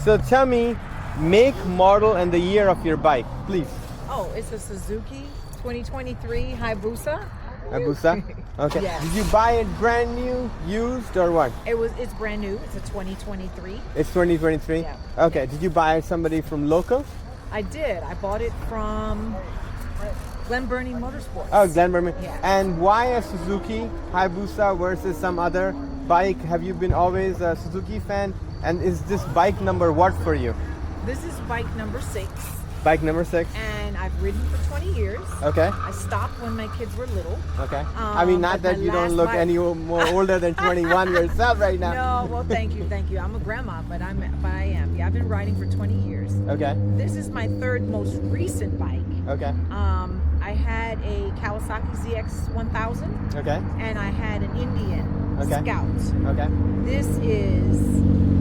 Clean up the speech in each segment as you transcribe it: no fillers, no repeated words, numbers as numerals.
So tell me, make, model, and the year of your bike, please. Oh, it's a Suzuki 2023 Hayabusa. Hayabusa? Okay. Yes. Did you buy it brand new, used, or what? It's brand new. It's a 2023. It's 2023? Yeah. Okay. Did you buy somebody from local? I did. I bought it from Glen Burnie Motorsports. Oh, Glen Burnie. Yeah. And why a Suzuki Hayabusa versus some other bike? Have you been always a Suzuki fan? And is this bike number what for you? This is bike number 6. Bike number 6? And I've ridden for 20 years. Okay. I stopped when my kids were little. Okay. I mean, not that you don't look any more older than 21 yourself right now. No, well, thank you. I'm a grandma, but I am. Yeah, I've been riding for 20 years. Okay. This is my third most recent bike. Okay. I had a Kawasaki ZX1000. Okay. And I had an Indian Scout. Okay. This is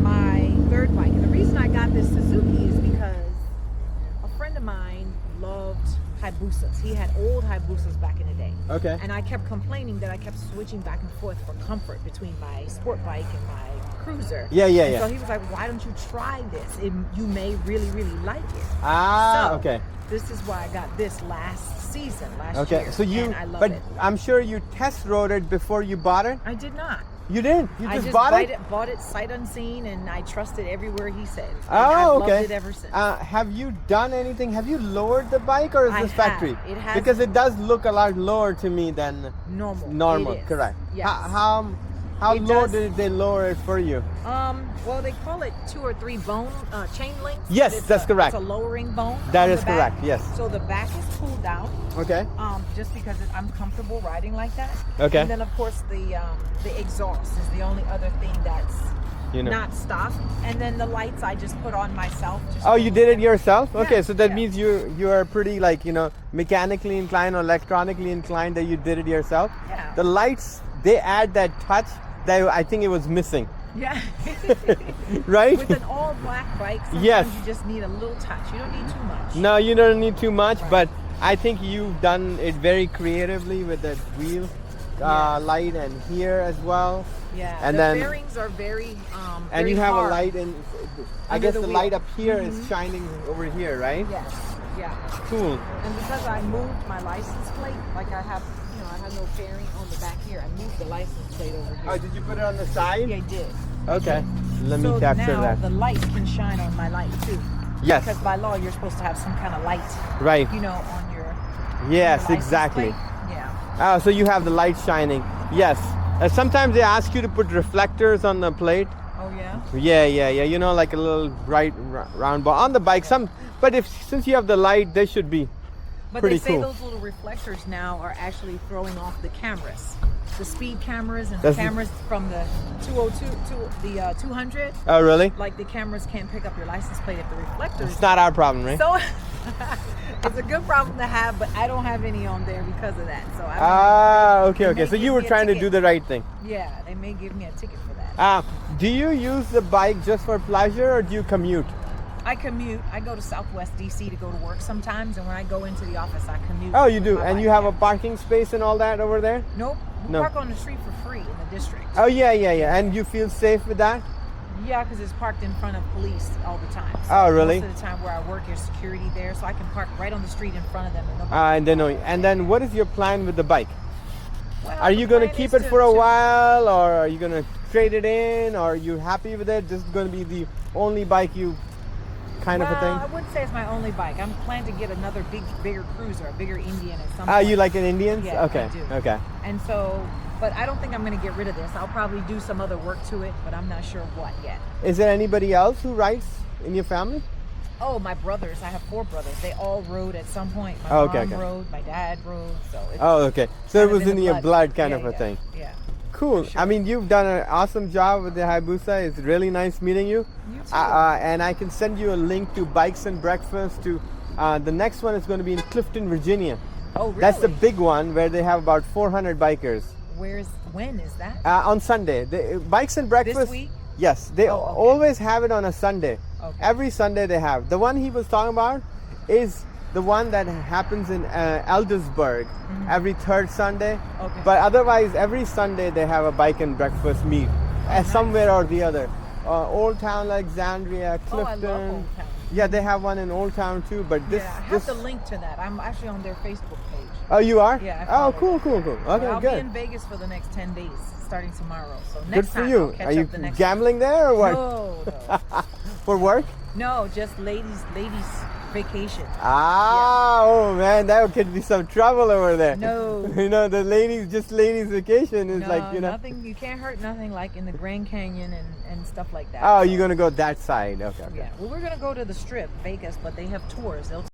my third bike. And the reason I got this Suzuki is because a friend of mine loved Hayabusas. He had old Hayabusas back in the day. Okay. And I kept complaining that I kept switching back and forth for comfort between my sport bike and my cruiser. Yeah. So he was like, why don't you try this? You may really, really like it. Okay. This is why I got this last season, last Okay. year. So and I love it. I'm sure you test rode it before you bought it? I did not. You didn't? You I just bought it? Bought it sight unseen, and I trusted everywhere he said. And Oh, I've okay. loved it ever since. Have you done anything? Have you lowered the bike, or is I this have. factory? It has. Because it does look a lot lower to me than Normal. It is. Correct. Yes. How It low does. did they lower it for you? Well, they call it 2 or 3 bone chain links. Yes, It's that's correct. It's a lowering bone. That on is the back. correct, yes. So the back is pulled down. Okay. Just because I'm comfortable riding like that. Okay. And then of course the exhaust is the only other thing that's not stock. And then the lights I just put on myself. Oh, you did it yourself? Yeah, Okay, so that yeah. means you are pretty mechanically inclined or electronically inclined that you did it yourself. Yeah. The lights, they add that touch that I think it was missing. Yeah. Right? With an all black bike, sometimes Yes. you just need a little touch. You don't need too much. No, you don't need too much, Right. but I think you've done it very creatively with that wheel light and here as well. Yeah. And the then bearings are very and very you have hard. a light in I Under guess the the wheel. light up here is shining over here, right? Yes. Yeah. Cool. And because I moved my license plate, like I have no fairing on the back here. I moved the license plate over here. Oh, did you put it on the side? Yeah, I did. Okay. Let me So capture now that. the light can shine on my light too. Yes. Because by law you're supposed to have some kind of light, Right. on your Yes, license exactly. plate. Yeah. Oh, so you have the light shining. Yes. Sometimes they ask you to put reflectors on the plate. Oh yeah. Yeah. Like a little bright round ball on the bike. But since you have the light, they should be But pretty they say cool. those little reflectors now are actually throwing off the cameras. The speed cameras and That's- the cameras from the 202 to the 200. Oh, really? Like the cameras can't pick up your license plate if the reflectors. It's not our problem, right? So it's a good problem to have, but I don't have any on there because of that. So I okay. may So you give were me a trying to ticket. do the right thing. Yeah, they may give me a ticket for that. Do you use the bike just for pleasure or do you commute? I commute. I go to Southwest DC to go to work sometimes, and when I go into the office, I commute. Oh, you do? with my And bike, you have yeah. a parking space and all that over there? Nope. We No. park on the street for free in the district. Oh, yeah. And you feel safe with that? Yeah, because it's parked in front of police all the time. So Oh, really? Most of the time where I work, there's security there, so I can park right on the street in front of them. And nobody And then what is your plan with the bike? Well, Are you the going to plan keep is it for a to- while, or are you going to trade it in, or are you happy with it? This is going to be the only bike you kind of a I thing? wouldn't say it's my only bike. I'm planning to get another bigger cruiser, a bigger Indian at some point. You like an Indian? Yeah, Okay. I do. Okay. And so, but I don't think I'm going to get rid of this. I'll probably do some other work to it, but I'm not sure what yet. Is there anybody else who rides in your family? Oh, my brothers. I have 4 brothers. They all rode at some point. My Oh, okay, mom okay. rode, my dad rode. So it's Oh, okay. So it kind of was in the your blood kind Yeah, of a yeah, thing. Yeah. Cool. sure. I mean, you've done an awesome job with the Hayabusa. It's really nice meeting you. You too. And I can send you a link to Bikes and Breakfast to the next one is going to be in Clifton, Virginia. Oh, really? That's the big one where they have about 400 bikers. When is that? On Sunday. Bikes and Breakfast. This week? Yes. They Oh, okay. always have it on a Sunday. Okay. Every Sunday they have. The one he was talking about is the one that happens in Eldersburg every 3rd Sunday. Okay. But otherwise, every Sunday they have a bike and breakfast meet somewhere or the other. Old Town Alexandria, Oh, I Clifton. love Old Town. Yeah, they have one in Old Town too, but this. Yeah, I have this the link to that. I'm actually on their Facebook page. Oh, you are? Yeah, I Oh, follow cool, them. cool, cool. But Okay, I'll good. be in Vegas for the next 10 days, starting tomorrow. So Good next for time you. I'll catch Are you up the next gambling there or what? No, For work? no, just ladies vacation. Ah, oh man, that could be some trouble over there. No. You know, the ladies vacation is No, like, you know. nothing. You can't hurt nothing like in the Grand Canyon and stuff like that. Oh, So, you're gonna go that side. Okay, okay. yeah. Well, we're gonna go to the Strip, Vegas, but they have tours. They'll